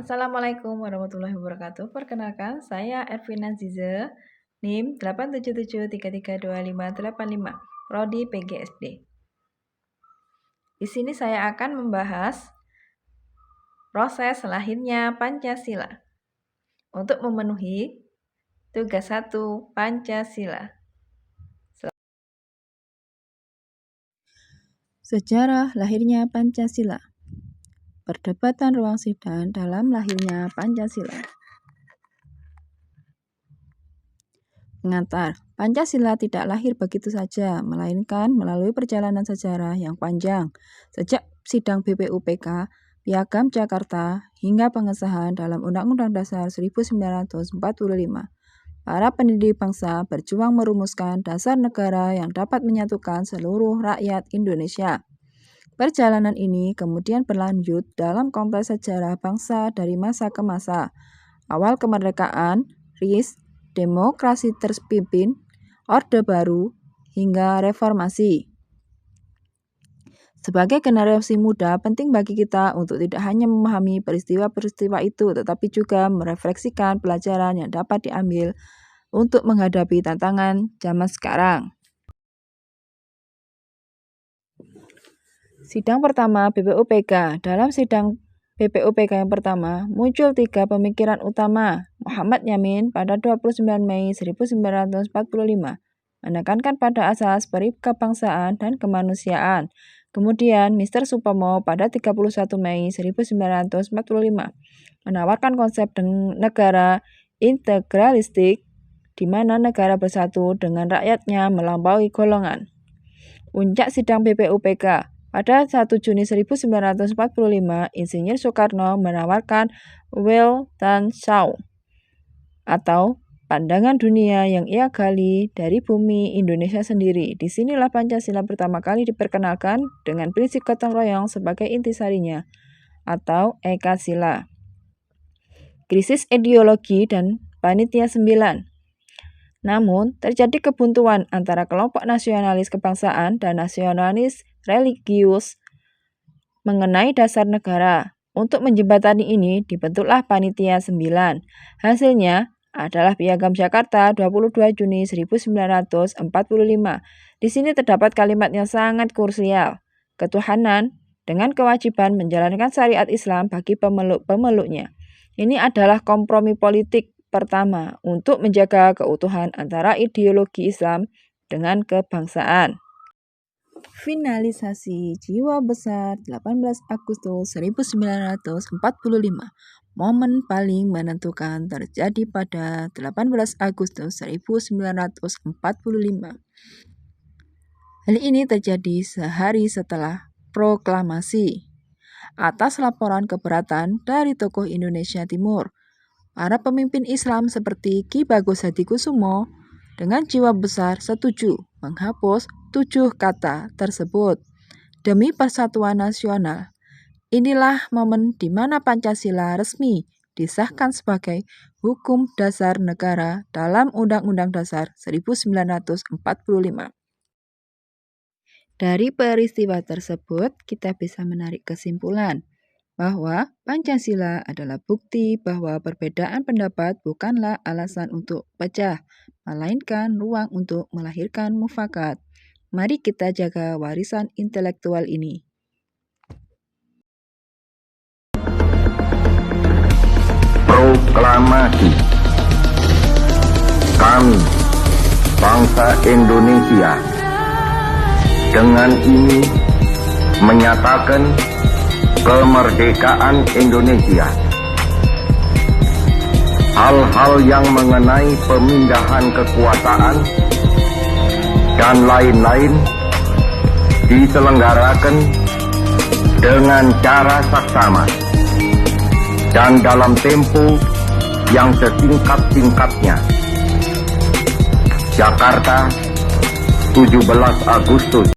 Assalamualaikum warahmatullahi wabarakatuh. Perkenalkan, saya Ervina Zize, NIM 877332585, Prodi PGSD. Di sini saya akan membahas proses lahirnya Pancasila untuk memenuhi tugas 1 Pancasila. Sejarah lahirnya Pancasila. Perdebatan ruang sidang dalam lahirnya Pancasila. Pengantar, Pancasila tidak lahir begitu saja, melainkan melalui perjalanan sejarah yang panjang, sejak sidang BPUPK, Piagam Jakarta, hingga pengesahan dalam Undang-Undang Dasar 1945. Para pendidik bangsa berjuang merumuskan dasar negara yang dapat menyatukan seluruh rakyat Indonesia. Perjalanan ini kemudian berlanjut dalam konteks sejarah bangsa dari masa ke masa. Awal kemerdekaan, RIS, demokrasi terpimpin, Orde Baru, hingga reformasi. Sebagai generasi muda, penting bagi kita untuk tidak hanya memahami peristiwa-peristiwa itu, tetapi juga merefleksikan pelajaran yang dapat diambil untuk menghadapi tantangan zaman sekarang. Sidang pertama BPUPK. Dalam sidang BPUPK yang pertama, muncul 3 pemikiran utama. Muhammad Yamin pada 29 Mei 1945 menekankan pada asas perikebangsaan dan kemanusiaan. Kemudian, Mr. Supomo pada 31 Mei 1945 menawarkan konsep negara integralistik di mana negara bersatu dengan rakyatnya melampaui golongan. Puncak sidang BPUPK. Pada 1 Juni 1945, Insinyur Soekarno menawarkan Weltanschauung atau pandangan dunia yang ia gali dari bumi Indonesia sendiri. Disinilah Pancasila pertama kali diperkenalkan dengan prinsip gotong royong sebagai intisarinya atau Ekasila. Krisis ideologi dan Panitia 9. Namun, terjadi kebuntuan antara kelompok nasionalis kebangsaan dan nasionalis religius mengenai dasar negara. Untuk menjembatani ini, dibentuklah Panitia 9. Hasilnya adalah Piagam Jakarta 22 Juni 1945. Di sini terdapat kalimat yang sangat krusial. Ketuhanan dengan kewajiban menjalankan syariat Islam bagi pemeluk-pemeluknya. Ini adalah kompromi politik pertama untuk menjaga keutuhan antara ideologi Islam dengan kebangsaan. Finalisasi Jiwa Besar 18 Agustus 1945. Momen paling menentukan terjadi pada 18 Agustus 1945. Hal ini terjadi sehari setelah proklamasi. Atas laporan keberatan dari tokoh Indonesia Timur, para pemimpin Islam seperti Ki Bagus Hadikusumo dengan jiwa besar setuju menghapus 7 kata tersebut demi persatuan nasional. Inilah momen di mana Pancasila resmi disahkan sebagai hukum dasar negara dalam Undang-Undang Dasar 1945. Dari peristiwa tersebut, kita bisa menarik kesimpulan bahwa Pancasila adalah bukti bahwa perbedaan pendapat bukanlah alasan untuk pecah, melainkan ruang untuk melahirkan mufakat. Mari kita jaga warisan intelektual ini. Proklamasi. Kami, bangsa Indonesia, dengan ini menyatakan kemerdekaan Indonesia. Hal-hal yang mengenai pemindahan kekuasaan dan lain-lain diselenggarakan dengan cara saksama dan dalam tempo yang sesingkat-singkatnya. Jakarta, 17 Agustus